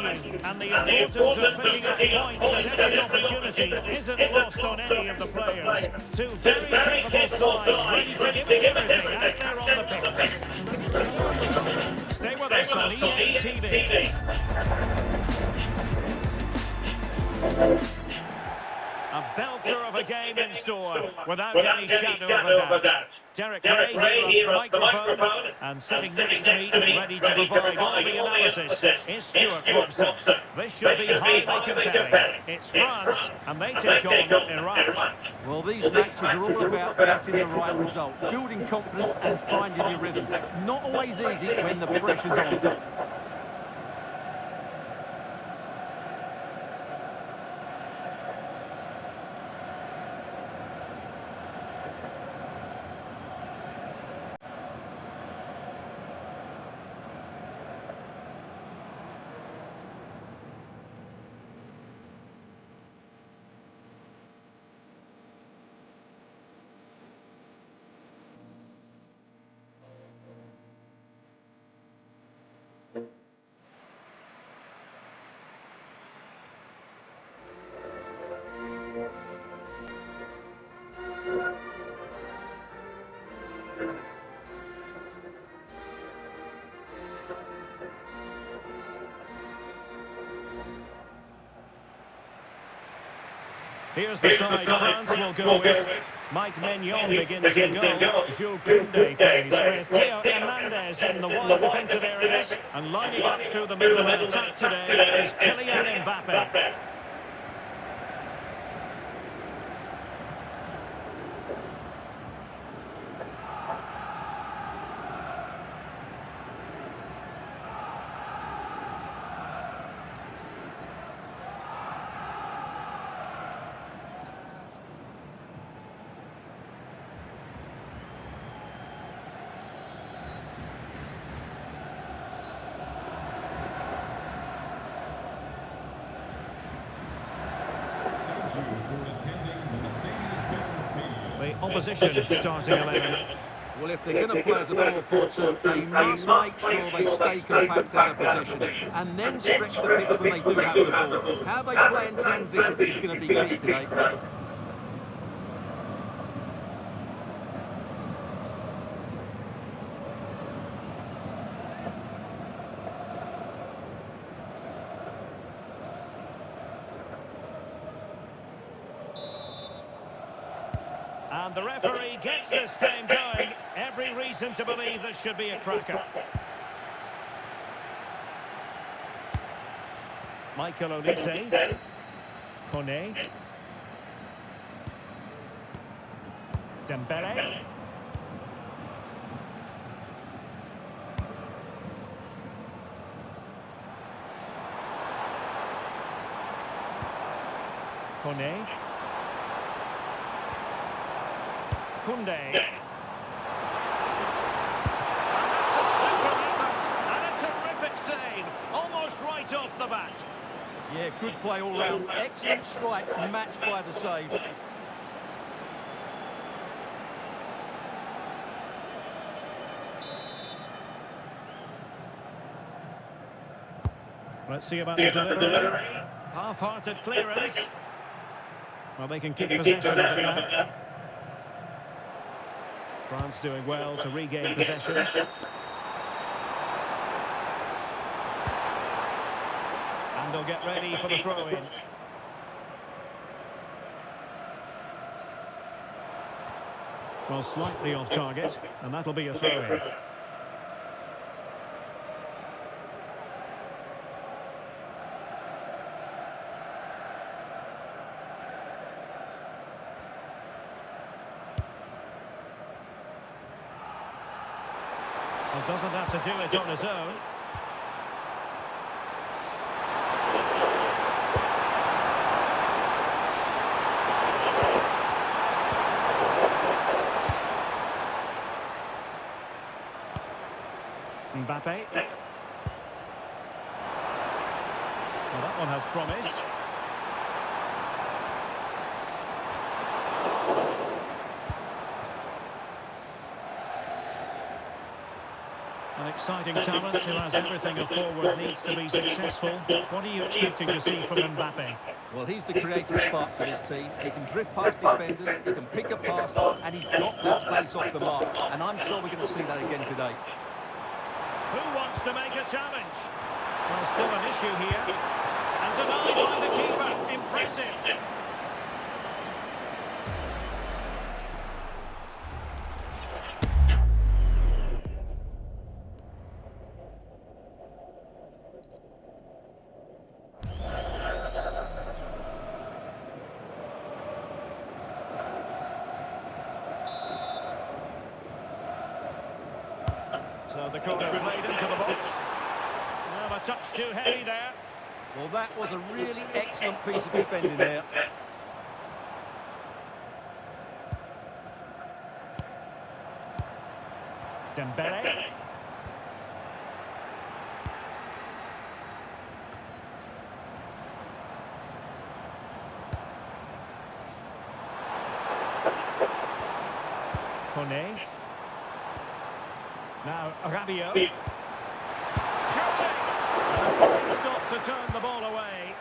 menu, and the importance of picking up points at every opportunity isn't lost on any of the players. Two very capable sides ready to give it everything out there on the pitch. Stay with us on EA TV. A belter of a game in store, without any shadow of a doubt. Derek Ray here at the microphone, and sitting next to me, ready to provide all the analysis, is Stuart Robson. This should be highly compelling. It's France, and they take on Iraq. Well, these matches are all about getting the right result, building confidence and finding your rhythm. Not always easy when the pressure's on. Here's the side France will go with. Mike Maignan begins the goal. Jules Koundé plays with Theo Hernandez in the wide defensive areas. And lining up through the middle of the attack today is Kylian Mbappe. The opposition starting 11. Well, if they're going to play as a 4-4-2, they must make sure they stay compact out of possession and then stretch the pitch when they do have the ball. How they play in transition is going to be key today. And the referee gets this game going. Every reason to believe this should be a cracker. Michael Olise. Kone. Dembele. Kone. Koundé. And that's a super effort and a terrific save, almost right off the bat. Yeah, good play all round. Excellent strike, matched by the save. Let's see about the delivery. Half-hearted clearance. Well, they can keep possession of it now. France doing well to regain possession. And they'll get ready for the throw-in. Well, slightly off target, and that'll be a throw-in. Doesn't have to do it on his own. Mbappe. Well, that one has promise. An exciting talent who has everything a forward needs to be successful. What are you expecting to see from Mbappe? Well, he's the creative spark for this team. He can drift past defenders, he can pick a pass, and he's got that pace off the mark. And I'm sure we're going to see that again today. Who wants to make a challenge? Well, still an issue here. And denied by the keeper. Impressive. So the corner played into the box. Well, a touch too heavy there. Well, that was a really excellent piece of defending there. Dembele. Kone. Now, Rabiot. Stop to turn the ball away.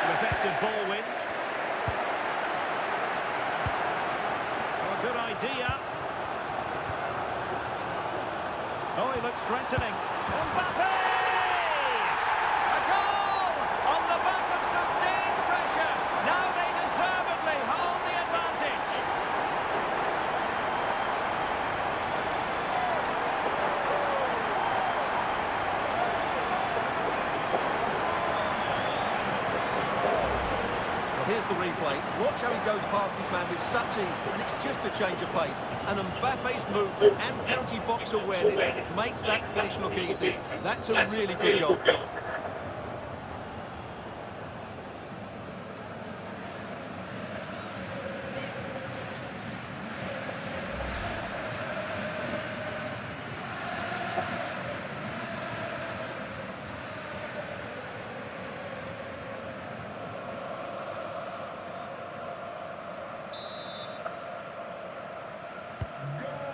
An effective ball win. Oh, good idea. Oh, he looks threatening. Mbappe! A goal! On the back of sustained pressure. Now they deservedly hold the advantage. Here's the replay. Watch how he goes past his man with such ease, and it's just a change of pace. And Mbappe's movement and penalty box awareness makes that finish look easy. That's a really good goal.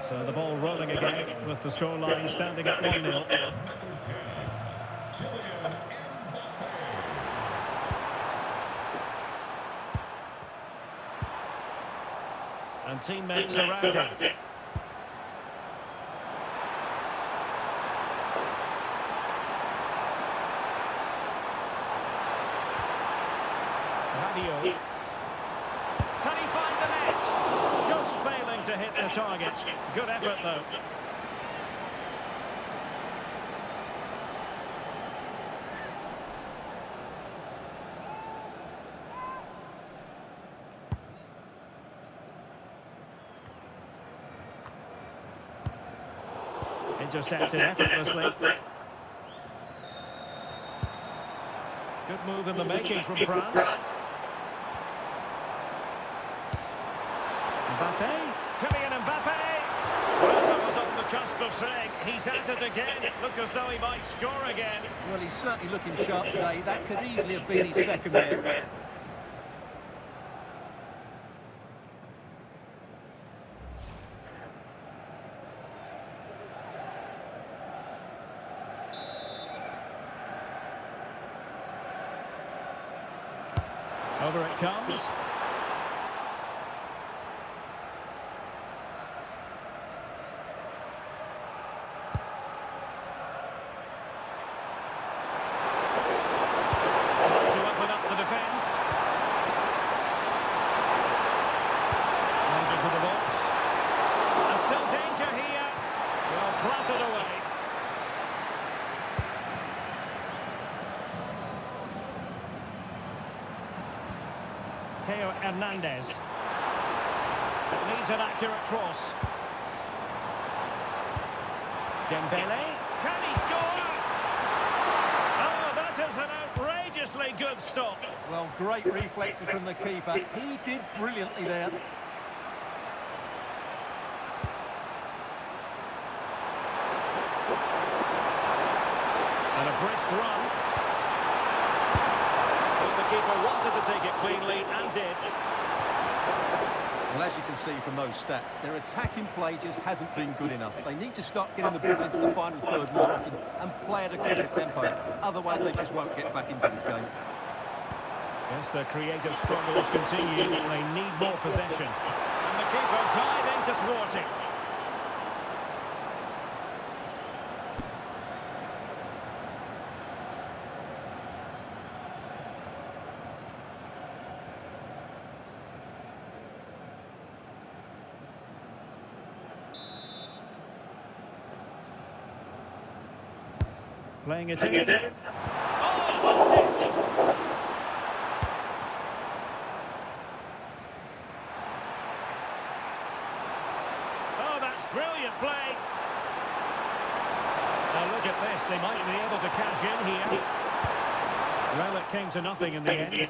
So the ball rolling again with the scoreline standing at 1-0. And teammates around him. Rabiot. Can he find the net? Just failing to hit the target. Good effort, though. Intercepted effortlessly. Good move in the making from France. Mbappe. Kylian Mbappe. Well, that was on the cusp of saying he's at it again. It looked as though he might score again. Well, he's certainly looking sharp today. That could easily have been his second there. Over it comes. To open up the defence. Over to the box. And still danger here. Well, clattered away. Theo Hernandez needs an accurate cross. Dembele, can he score? Oh, that is an outrageously good stop. Well, great reflexes from the keeper. He did brilliantly there. And a brisk run. The keeper wanted to take it cleanly and did. Well, as you can see from those stats, their attacking play just hasn't been good enough. They need to start getting the ball into the final third more often and play at a quicker tempo. Otherwise, they just won't get back into this game. Yes, their creative struggles continue. They need more possession. And the keeper diving to thwart it. Playing it in. Oh, blocked it! Oh, that's brilliant play. Now look at this, they might be able to cash in here. Well, it came to nothing in the end.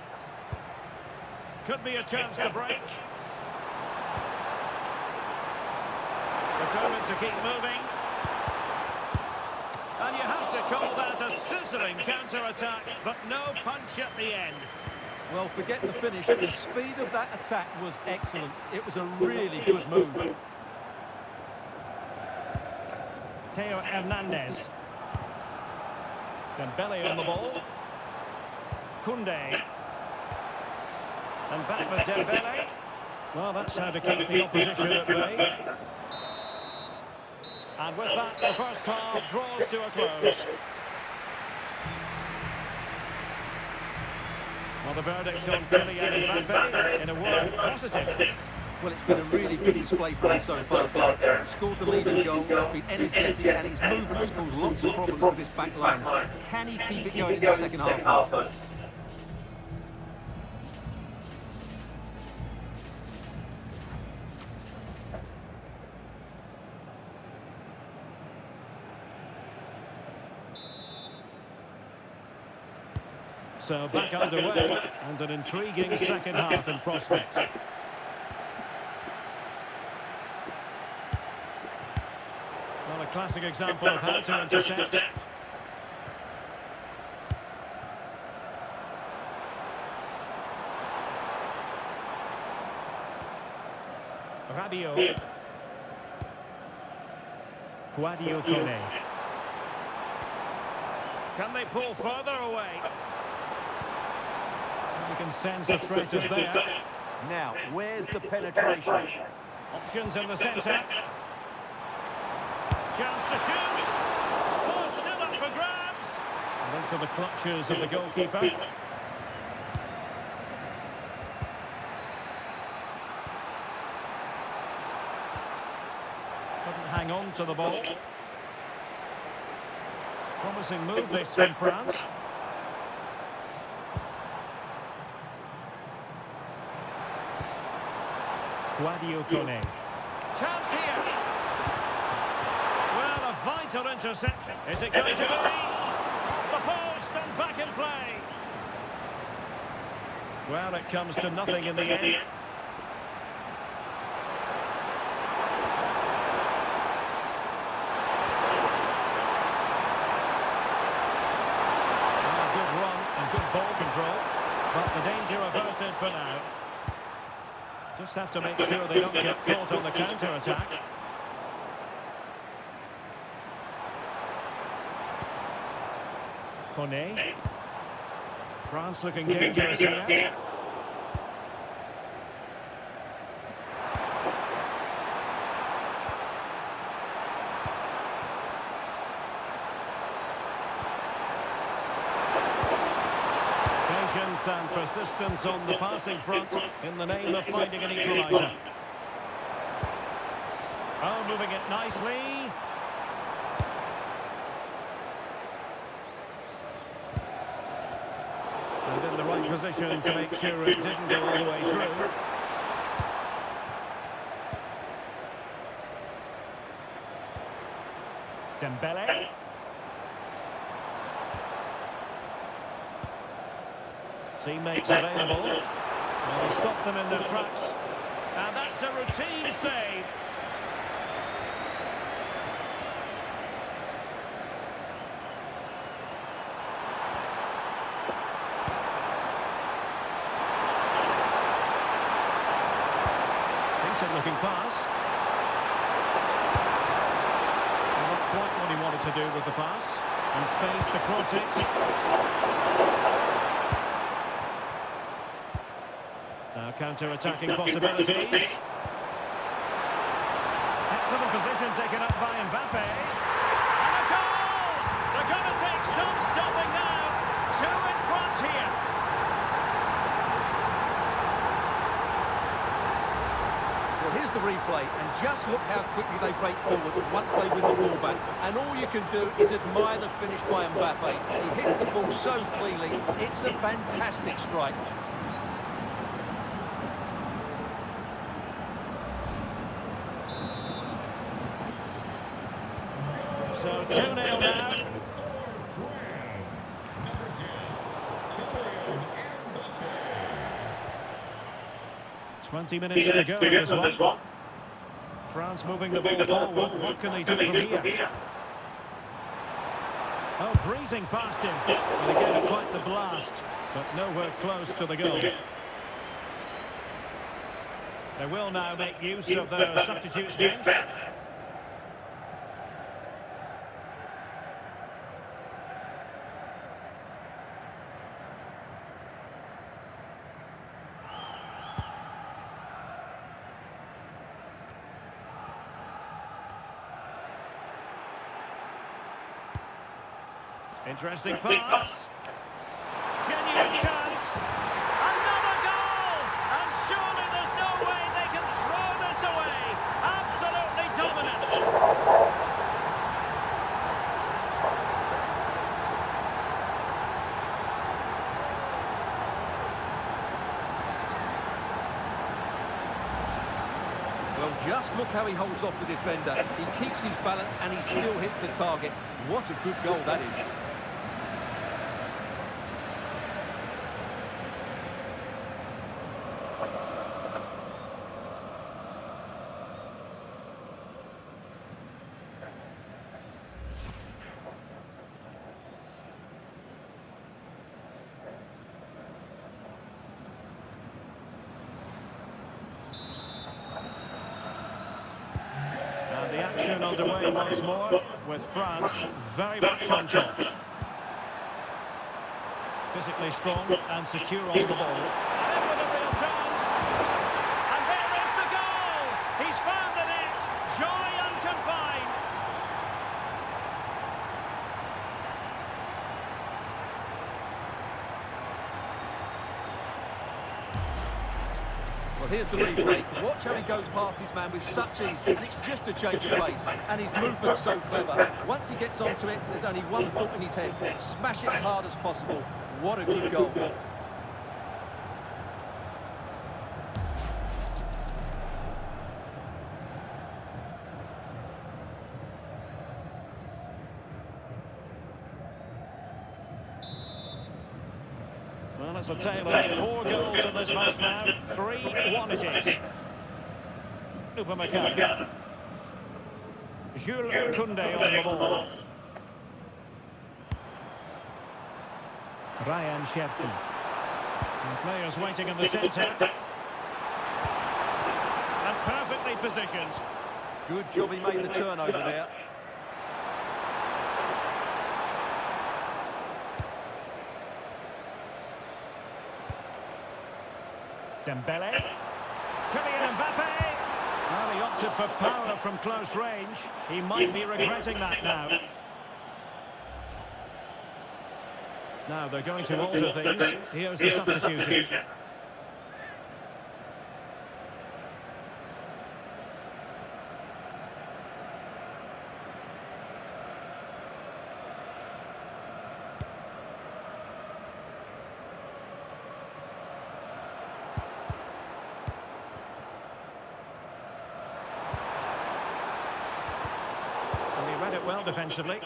Could be a chance to break. Determined to keep moving. And you have to call that a sizzling counter-attack, but no punch at the end. Well, forget the finish. The speed of that attack was excellent. It was a really good move. Theo Hernandez. Dembele on the ball. Koundé. And back with Dembele. Well, that's how to keep the opposition at bay. And with that, the first half draws to a close. Well, the verdict on Kylian Mbappe, in a word, positive. Well, it's been a really good display for him so far. Scored the leading goal, he's been energetic, and his movement has caused lots of problems to this back line. Can he keep it going in the second half? So back underway, and an intriguing second half in prospect. Well, a classic example of how to intercept. Rabiot. Sadio Kone. Can they pull further away? You can sense the threat is there. Now, where's the penetration? Options in the centre. Chance to shoot. Oh, still up for grabs. And into the clutches of the goalkeeper. Couldn't hang on to the ball. Promising move this from France. Sadio Kone. Chance here. Well, a vital interception. Is it going to be? The post and back in play. Well, it comes to nothing in the end. Good run and good ball control. But the danger averted for now. Just have to make sure they don't get caught on the counter-attack. Kone. France looking dangerous here. And persistence on the passing front in the name of finding an equaliser. Oh, moving it nicely. And in the right position to make sure it didn't go all the way through. Dembele. Teammates available. Well, he stopped them in their tracks. And that's a routine save. Decent looking pass. Not quite what he wanted to do with the pass. And space to cross it. Now counter-attacking possibilities. Excellent position taken up by Mbappe. And a goal! They're going to take some stopping now. Two in front here. Well, here's the replay, and just look how quickly they break forward once they win the ball back. And all you can do is admire the finish by Mbappe. He hits the ball so cleanly. It's a fantastic strike. So 2-0 now. 20 minutes to go in this one. France moving the ball forward. What can they do from here? Oh, breezing past him. And again, quite the blast, but nowhere close to the goal. They will now make use of the substitutes bench. Interesting pass. Genuine chance. Another goal! And surely there's no way they can throw this away. Absolutely dominant. Well, just look how he holds off the defender. He keeps his balance and he still hits the target. What a good goal that is. The action underway once more, with France very much on top. Physically strong and secure on the ball. And in with a real chance. And there is the goal! He's found the net! Joy unconfined! Well, here's the replay. Watch how he goes past his man with such ease, and it's just a change of pace. And his movement's so clever. Once he gets onto it, there's only one thought in his head. Smash it as hard as possible. What a good goal. Well, it's a tale of 4 goals in this match now. 3-1 it is. Upamecano. Jules Koundé on the ball. Ryan Cherki. And players waiting in the centre. And perfectly positioned. Good job he made the turnover there. Dembele. Kylian Mbappe. Well, he opted for power from close range. He might be regretting that now. Now they're going to alter things. Here's the substitution. And he read it well defensively.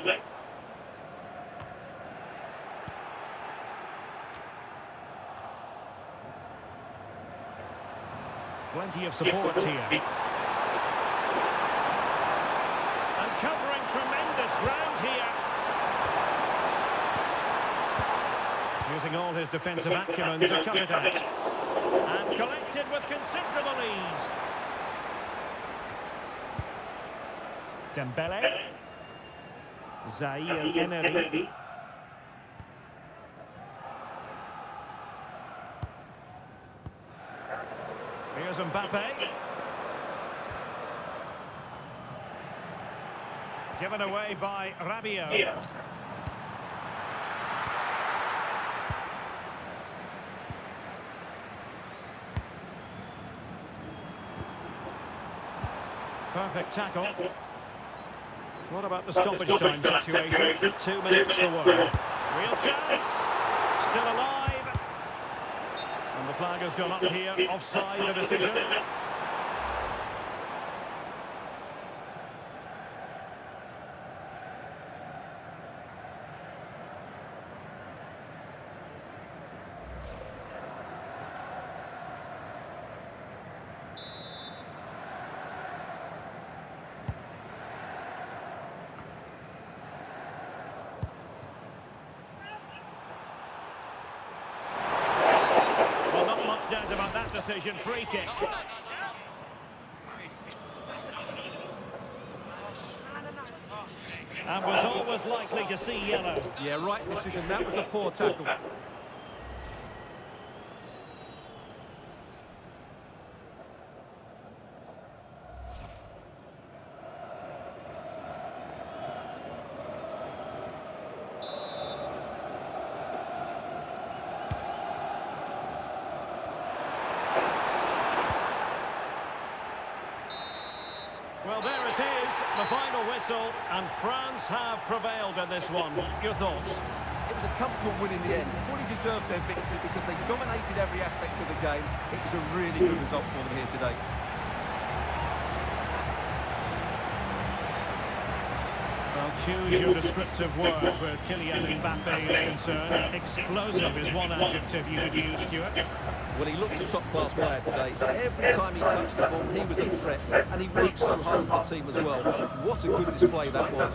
Plenty of support here. And covering tremendous ground here. Using all his defensive acumen to cut it out. And collected with considerable ease. Dembele. Zaire Emery. Here's Mbappe. Given away by Rabiot. Perfect tackle. What about the stoppage time situation? 2 minutes to work. Real chance. Still alive. And the flag has gone up here. Offside the decision. Doubt about that decision. Free kick. And was always likely to see yellow. Yeah, right decision. That was a poor tackle. Well, there it is, the final whistle, and France have prevailed in this one. Your thoughts? It was a comfortable win in the end. Fully deserved their victory because they dominated every aspect of the game. It was a really good result for them here today. Well, choose your descriptive word where Kylian Mbappe is concerned. Explosive is one adjective you could use, Stuart. Well, he looked a top-class player today. Every time he touched the ball, he was a threat. And he worked so hard for the team as well. What a good display that was.